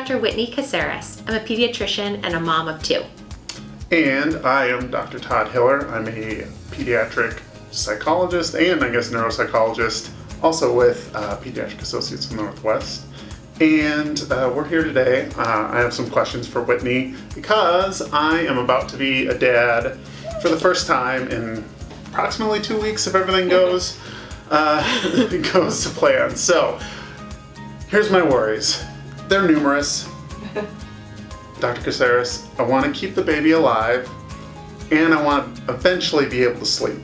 Dr. Whitney Casares. I'm a pediatrician and a mom of 2. And I am Dr. Todd Hiller. I'm a pediatric psychologist and I guess neuropsychologist, also with Pediatric Associates of the Northwest. And we're here today. I have some questions for Whitney because I am about to be a dad for the first time in approximately 2 weeks if everything goes goes to plan. So here's my worries. They're numerous. Dr. Casares, I want to keep the baby alive and I want to eventually be able to sleep.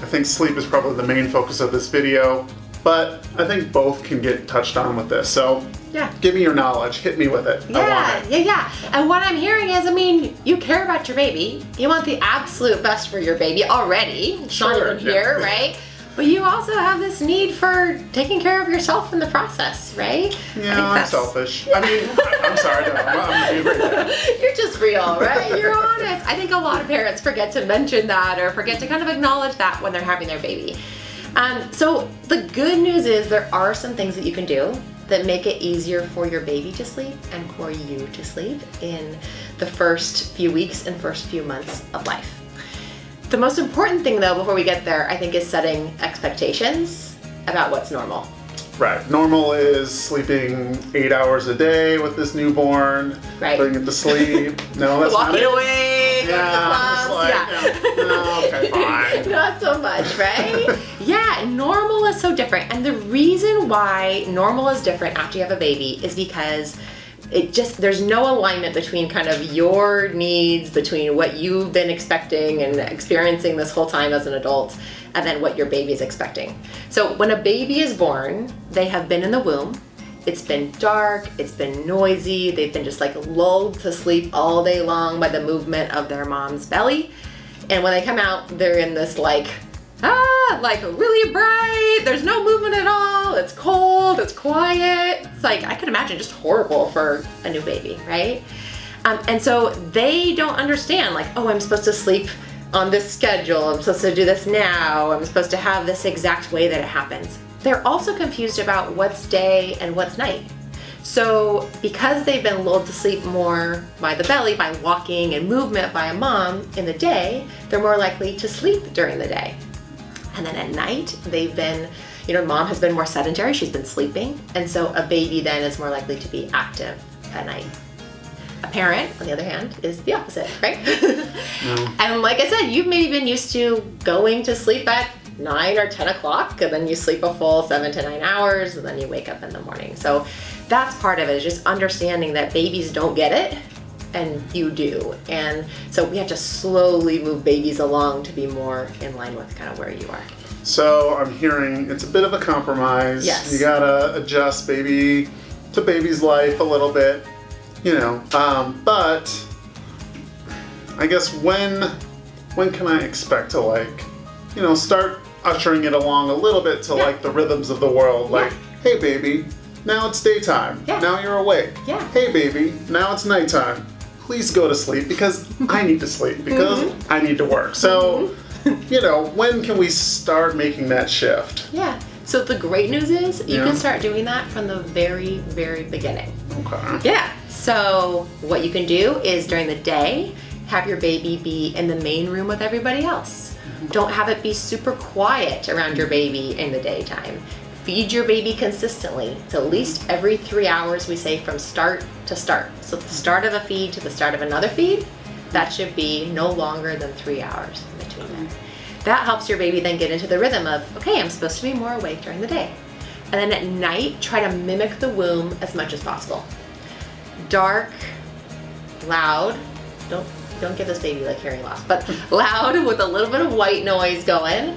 I think sleep is probably the main focus of this video, but I think both can get touched on with this. So yeah, give me your knowledge, hit me with it. Yeah. And what I'm hearing is, I mean, you care about your baby. You want the absolute best for your baby already. It's not even here, right? But you also have this need for taking care of yourself in the process, right? Yeah, I'm selfish. I mean, I'm sorry, no, I'm being right. You're just real, right? You're honest. I think a lot of parents forget to mention that or forget to kind of acknowledge that when they're having their baby. So the good news is there are some things that you can do that make it easier for your baby to sleep and for you to sleep in the first few weeks and first few months of life. The most important thing though, before we get there, I think is setting expectations about what's normal. Right. Normal is sleeping 8 hours a day with this newborn, putting it to sleep. No, that's walking not it. away. No, okay, fine. Not so much, right? Yeah, normal is so different. And the reason why normal is different after you have a baby is because there's no alignment between kind of your needs, between what you've been expecting and experiencing this whole time as an adult, and then what your baby is expecting. So when a baby is born, they have been in the womb, it's been dark, it's been noisy, they've been just like lulled to sleep all day long by the movement of their mom's belly. And when they come out, they're in this like really bright, there's no movement at all, it's cold, it's quiet. It's like, I can imagine just horrible for a new baby, right? And so they don't understand like, oh, I'm supposed to sleep on this schedule, I'm supposed to do this now, I'm supposed to have this exact way that it happens. They're also confused about what's day and what's night. So because they've been lulled to sleep more by the belly, by walking and movement by a mom in the day, they're more likely to sleep during the day. And then at night, they've been, mom has been more sedentary, she's been sleeping, and so a baby then is more likely to be active at night. A parent, on the other hand, is the opposite, right? No. And like I said, you've maybe been used to going to sleep at 9 or 10 o'clock, and then you sleep a full 7 to 9 hours, and then you wake up in the morning. So that's part of it, is just understanding that babies don't get it, and you do. And so we have to slowly move babies along to be more in line with kind of where you are. So I'm hearing it's a bit of a compromise. Yes. You gotta adjust baby's life a little bit, but I guess when can I expect to start ushering it along a little bit to like the rhythms of the world, like, hey baby, now it's daytime, now you're awake. Hey baby, now it's nighttime. Please go to sleep because I need to sleep because I need to work. So, when can we start making that shift? Yeah. So the great news is you can start doing that from the very, very beginning. Okay. Yeah. So what you can do is during the day, have your baby be in the main room with everybody else. Don't have it be super quiet around your baby in the daytime. Feed your baby consistently. It's at least every 3 hours, we say, from start to start. So the start of a feed to the start of another feed, that should be no longer than 3 hours in between them. That helps your baby then get into the rhythm of, okay, I'm supposed to be more awake during the day. And then at night, try to mimic the womb as much as possible. Dark, loud, don't give this baby like hearing loss, but loud with a little bit of white noise going.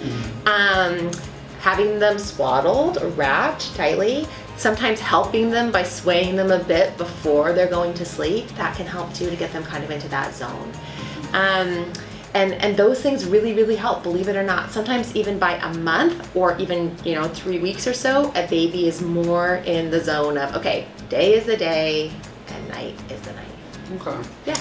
Having them swaddled or wrapped tightly, sometimes helping them by swaying them a bit before they're going to sleep. That can help too, to get them kind of into that zone. And those things really, really help, believe it or not. Sometimes even by a month or even 3 weeks or so, a baby is more in the zone of, okay, day is the day and night is the night. Okay. Yeah.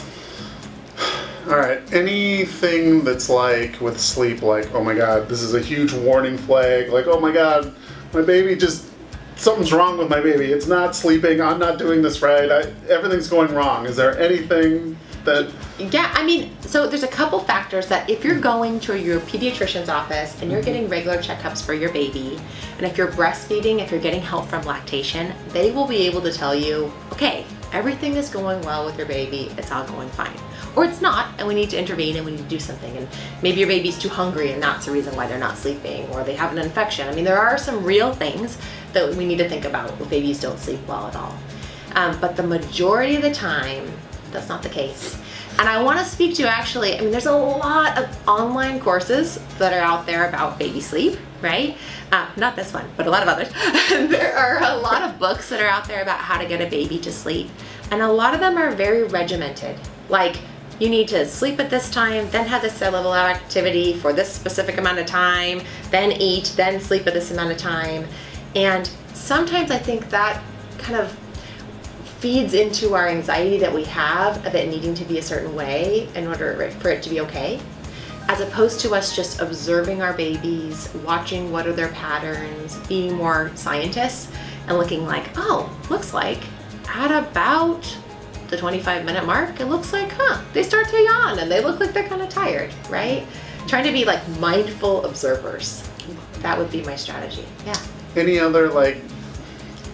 All right, anything that's like with sleep, like, oh my God, this is a huge warning flag, like, oh my God, my baby just something's wrong with my baby. It's not sleeping. I'm not doing this right. Everything's going wrong. Is there anything that... Yeah, I mean, so there's a couple factors that if you're going to your pediatrician's office and you're getting regular checkups for your baby, and if you're breastfeeding, if you're getting help from lactation, they will be able to tell you, okay, everything is going well with your baby, it's all going fine. Or it's not, and we need to intervene and we need to do something, and maybe your baby's too hungry and that's the reason why they're not sleeping, or they have an infection. I mean, there are some real things that we need to think about when babies don't sleep well at all. But the majority of the time, that's not the case. And I want to speak to actually, I mean, there's a lot of online courses that are out there about baby sleep, right? Not this one, but a lot of others. There are a lot of books that are out there about how to get a baby to sleep. And a lot of them are very regimented. Like, you need to sleep at this time, then have this level of activity for this specific amount of time, then eat, then sleep at this amount of time. And sometimes I think that kind of feeds into our anxiety that we have of it needing to be a certain way in order for it to be okay, as opposed to us just observing our babies, watching what are their patterns, being more scientists and looking like, oh, looks like at about the 25-minute mark, it looks like, they start to yawn and they look like they're kind of tired, right? Trying to be like mindful observers. That would be my strategy. Yeah. Any other like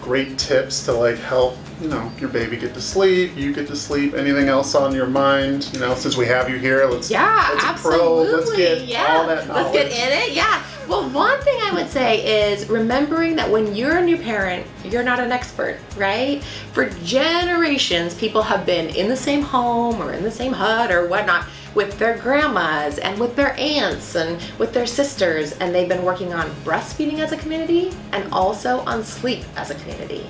great tips to like help, you know, your baby get to sleep, you get to sleep? Anything else on your mind? You know, since we have you here, let's absolutely. Let's get all that knowledge. Let's get in it. Yeah. Well, one thing I would say is remembering that when you're a new parent, you're not an expert, right? For generations, people have been in the same home or in the same hut or whatnot with their grandmas and with their aunts and with their sisters, and they've been working on breastfeeding as a community and also on sleep as a community.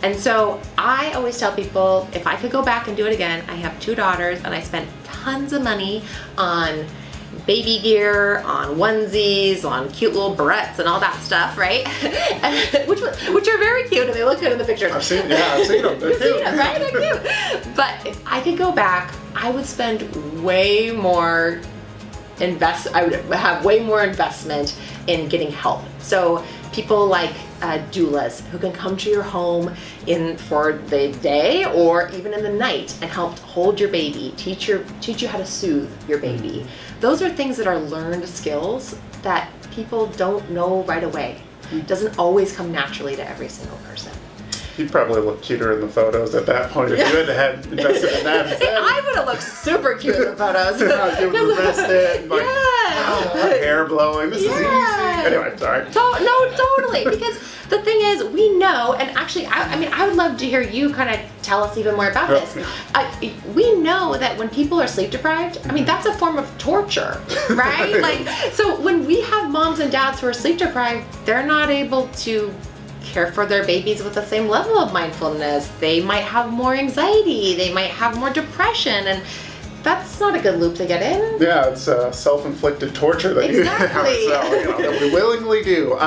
And so I always tell people, if I could go back and do it again, I have 2 daughters and I spent tons of money on baby gear, on onesies, on cute little barrettes and all that stuff, right? which are very cute and they look good in the pictures. I've seen them. They're cute. Right? They're cute. But if I could go back, I would spend way more I would have way more investment in getting help. So people like doulas who can come to your home for the day or even in the night and help hold your baby, teach you how to soothe your baby. Those are things that are learned skills that people don't know right away. It doesn't always come naturally to every single person. You'd probably look cuter in the photos at that point if you had invested in that. I would have looked super cute in the photos. You were rested, like, her hair blowing. This is easy. Anyway, sorry. No, totally. Because the thing is, we know, and actually, I would love to hear you kind of tell us even more about this. We know that when people are sleep deprived, I mean, that's a form of torture, right? Like, so when we have moms and dads who are sleep deprived, they're not able to care for their babies with the same level of mindfulness. They might have more anxiety, they might have more depression, and that's not a good loop to get in. Yeah, it's self-inflicted torture that you have that we willingly do.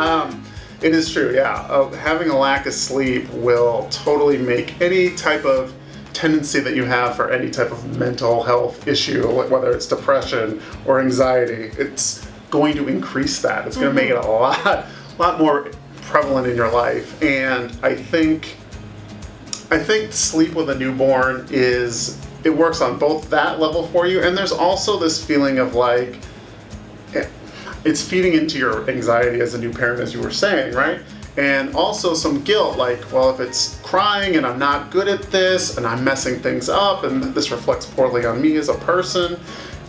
It is true, yeah. Having a lack of sleep will totally make any type of tendency that you have for any type of mental health issue, whether it's depression or anxiety, it's going to increase that. It's going to make it a lot more prevalent in your life. And I think sleep with a newborn it works on both that level for you, and there's also this feeling of like it's feeding into your anxiety as a new parent, as you were saying, right? And also some guilt, like, well, if it's crying and I'm not good at this and I'm messing things up and this reflects poorly on me as a person.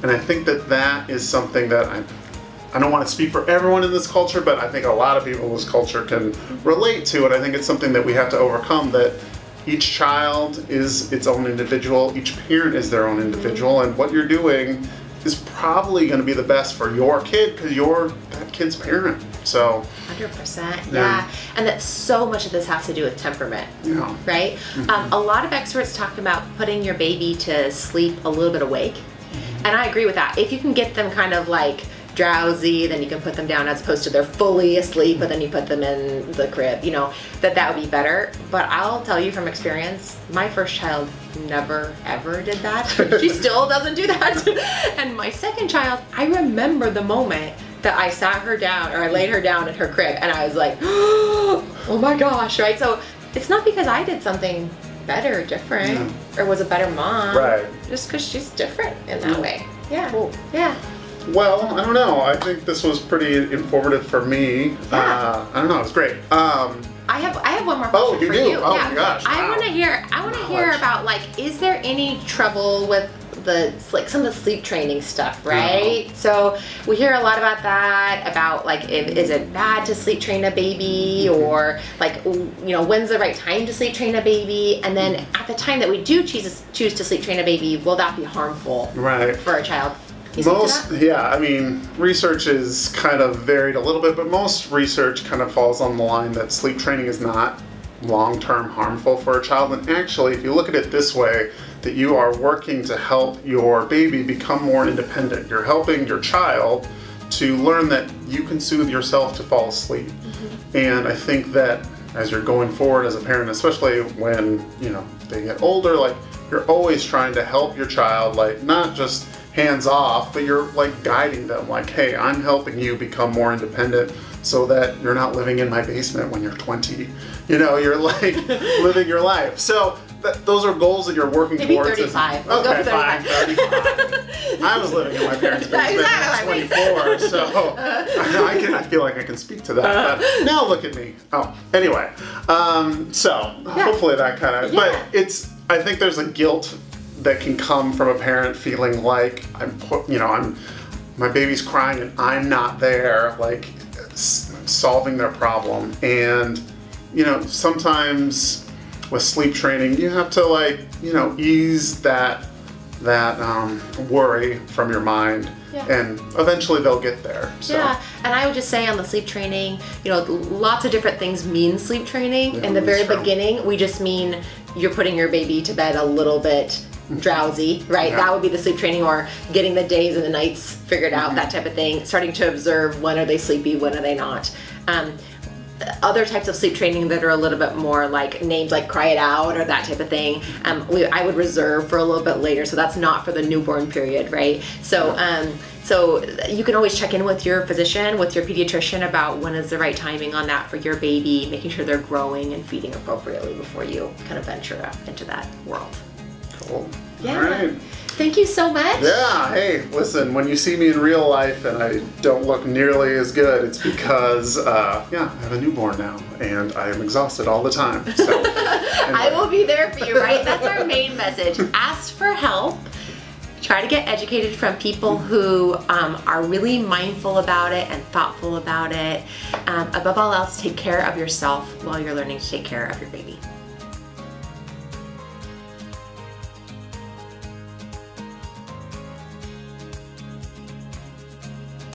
And I think that is something that I don't want to speak for everyone in this culture, but I think a lot of people in this culture can relate to it. I think it's something that we have to overcome, that each child is its own individual, each parent is their own individual, and what you're doing is probably going to be the best for your kid because you're that kid's parent. So 100%, yeah. And that so much of this has to do with temperament, right? A lot of experts talk about putting your baby to sleep a little bit awake, and I agree with that. If you can get them kind of like drowsy, then you can put them down, as opposed to they're fully asleep, but then you put them in the crib, that would be better. But I'll tell you from experience, my first child never ever did that. She still doesn't do that. And my second child, I remember the moment that I sat her down, or I laid her down in her crib, and I was like, oh my gosh, right? So it's not because I did something better or different, or was a better mom. Right. Just because she's different in that way. Yeah. Cool. Yeah. Well, I don't know. I think this was pretty informative for me. Yeah. I don't know. It was great. I have one more question you for do? you. Oh yeah. my gosh. I Wow. want to hear about, like, is there any trouble with some of the sleep training stuff, right? So we hear a lot about that, about like, is it bad to sleep train a baby, or like, when's the right time to sleep train a baby? And then at the time that we do choose to sleep train a baby, will that be harmful for a child? I mean, research is kind of varied a little bit, but most research kind of falls on the line that sleep training is not long-term harmful for a child. And actually, if you look at it this way, that you are working to help your baby become more independent. You're helping your child to learn that you can soothe yourself to fall asleep. And I think that as you're going forward as a parent, especially when, they get older, like, you're always trying to help your child, like, not just hands off, but you're like guiding them, like, hey, I'm helping you become more independent so that you're not living in my basement when you're 20. You're like living your life. So those are goals that you're working Maybe towards. 35. Okay, fine, 35. I was living in my parents' basement at 24, so I feel like I can speak to that. But now look at me. Oh, anyway. Hopefully that kind of. Yeah. But I think there's a guilt that can come from a parent feeling like my baby's crying and I'm not there, like solving their problem. And sometimes with sleep training, you have to ease that worry from your mind. Yeah. And eventually they'll get there. So. Yeah, and I would just say on the sleep training, lots of different things mean sleep training. In the very beginning, we just mean you're putting your baby to bed a little bit drowsy, right? Yeah. That would be the sleep training, or getting the days and the nights figured out, that type of thing. Starting to observe, when are they sleepy, when are they not. Other types of sleep training that are a little bit more like names like cry it out or that type of thing, I would reserve for a little bit later. So that's not for the newborn period, right? So so you can always check in with your physician, with your pediatrician, about when is the right timing on that for your baby, making sure they're growing and feeding appropriately before you kind of venture into that world. Cool. Yeah. All right. Thank you so much. Yeah, hey, listen, when you see me in real life and I don't look nearly as good, it's because, I have a newborn now and I am exhausted all the time. So, anyway. I will be there for you, right? That's our main message. Ask for help. Try to get educated from people who are really mindful about it and thoughtful about it. Above all else, take care of yourself while you're learning to take care of your baby.